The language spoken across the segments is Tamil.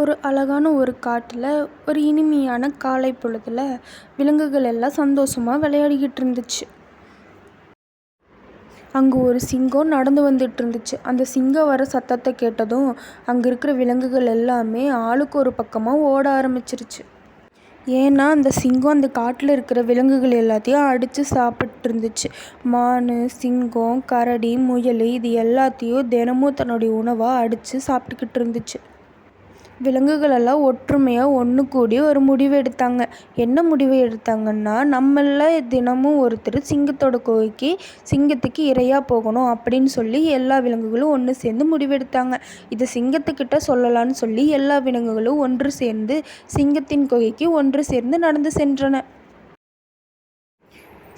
ஒரு அழகான ஒரு காட்டில் ஒரு இனிமையான காலை பொழுதுல விலங்குகள் எல்லாம் சந்தோஷமாக விளையாடிக்கிட்டு இருந்துச்சு. அங்கே ஒரு சிங்கம் நடந்து வந்துட்டு இருந்துச்சு. அந்த சிங்கம் வர சத்தத்தை கேட்டதும் அங்கே இருக்கிற விலங்குகள் எல்லாமே ஆளுக்கு ஒரு பக்கமாக ஓட ஆரம்பிச்சிருச்சு. ஏன்னா அந்த சிங்கம் அந்த காட்டில் இருக்கிற விலங்குகள் எல்லாத்தையும் அடித்து சாப்பிட்டு இருந்துச்சு. மான், சிங்கம், கரடி, முயல் இது எல்லாத்தையும் தினமும் தன்னுடைய உணவாக அடித்து சாப்பிட்டுக்கிட்டு இருந்துச்சு. விலங்குகளெல்லாம் ஒற்றுமையாக ஒன்று கூடி ஒரு முடிவு எடுத்தாங்க. என்ன முடிவு எடுத்தாங்கன்னா, நம்மள தினமும் ஒருத்தர் சிங்கத்தோட குகைக்கு சிங்கத்துக்கு இரையாக போகணும் அப்படின்னு சொல்லி எல்லா விலங்குகளும் ஒன்று சேர்ந்து முடிவெடுத்தாங்க. இதை சிங்கத்துக்கிட்ட சொல்லலான்னு சொல்லி எல்லா விலங்குகளும் ஒன்று சேர்ந்து சிங்கத்தின் குகைக்கு ஒன்று சேர்ந்து நடந்து சென்றன.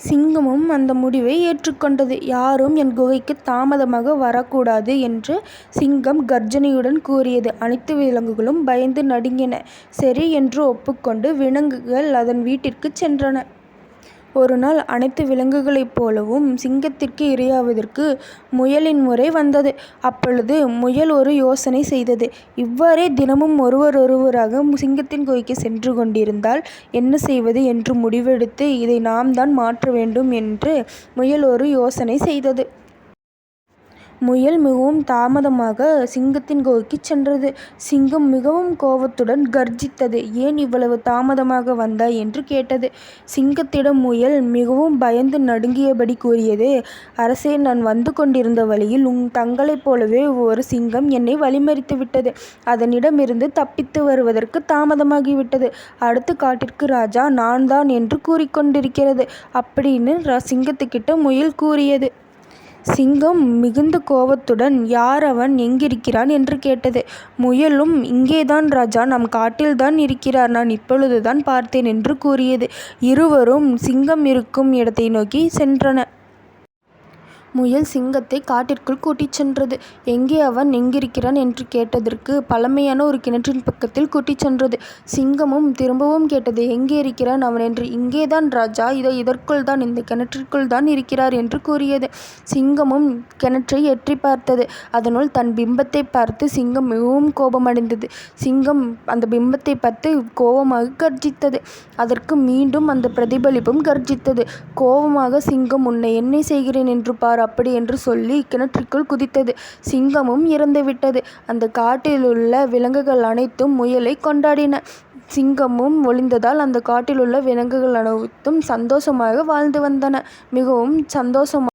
சிங்கமும் அந்த முடிவை ஏற்றுக்கொண்டது. யாரும் என் குகைக்கு தாமதமாக வரக்கூடாது என்று சிங்கம் கர்ஜனையுடன் கூறியது. அனைத்து விலங்குகளும் பயந்து நடுங்கின. சரி என்று ஒப்புக்கொண்டு விலங்குகள் அதன் வீட்டிற்கு சென்றன. ஒரு நாள் அனைத்து விலங்குகளைப் போலவும் சிங்கத்திற்கு இரையாவதற்கு முயலின் முறை வந்தது. அப்பொழுது முயல் ஒரு யோசனை செய்தது. இவ்வாறே தினமும் ஒருவராக சிங்கத்தின் குகைக்கு சென்று கொண்டிருந்தால் என்ன செய்வது என்று முடிவெடுத்து இதை நாம் தான் மாற்ற வேண்டும் என்று முயல் ஒரு யோசனை செய்தது. முயல் மிகவும் தாமதமாக சிங்கத்தின் குகைக்கு சென்றது. சிங்கம் மிகவும் கோபத்துடன் கர்ஜித்தது. ஏன் இவ்வளவு தாமதமாக வந்தாய் என்று கேட்டது. சிங்கத்திடம் முயல் மிகவும் பயந்து நடுங்கியபடி கூறியது, அரசே, நான் வந்து கொண்டிருந்த வழியில் தங்களைப் போலவே ஒரு சிங்கம் என்னை வழிமறித்து விட்டது. அதனிடமிருந்து தப்பித்து வருவதற்கு தாமதமாகிவிட்டது. அடுத்த காட்டிற்கு ராஜா நான் தான் என்று கூறிக்கொண்டிருக்கிறது அப்படின்னு சிங்கத்துக்கிட்ட முயல் கூறியது. சிங்கம் மிகுந்த கோபத்துடன் யார் அவன், எங்கிருக்கிறான் என்று கேட்டது. முயலும் இங்கேதான் ராஜா, நம் காட்டில்தான் இருக்கிறார், நான் இப்பொழுதுதான் பார்த்தேன் என்று கூறியது. இருவரும் சிங்கம் இருக்கும் இடத்தை நோக்கி சென்றன. முயல் சிங்கத்தை காட்டிற்குள் கூட்டிச் சென்றது. எங்கே அவன், எங்கிருக்கிறான் என்று கேட்டதற்கு பழமையான ஒரு கிணற்றின் பக்கத்தில் கூட்டிச் சென்றது. சிங்கமும் திரும்பவும் கேட்டது, எங்கே இருக்கிறான் அவன் என்று. இங்கேதான் ராஜா, இதற்குள் தான், இந்த கிணற்றிற்குள் தான் இருக்கிறார் என்று கூறியது. சிங்கமும் கிணற்றை எட்டி பார்த்தது. அதனுள் தன் பிம்பத்தை பார்த்து சிங்கம் மிகவும் கோபமடைந்தது. சிங்கம் அந்த பிம்பத்தை பார்த்து கோபமாக கர்ஜித்தது. அதற்கு மீண்டும் அந்த பிரதிபலிப்பும் கர்ஜித்தது. கோபமாக சிங்கம், உன்னை என்ன செய்கிறேன் என்று பார் அப்படி என்று சொல்லி கிணற்றிற்குள் குதித்தது. சிங்கமும் இறந்துவிட்டது. அந்த காட்டிலுள்ள விலங்குகள் அனைத்தும் முயலை கொண்டாடின. சிங்கமும் ஒளிந்ததால் அந்த காட்டிலுள்ள விலங்குகள் அனைத்தும் சந்தோஷமாக வாழ்ந்து வந்தன. மிகவும் சந்தோஷமாக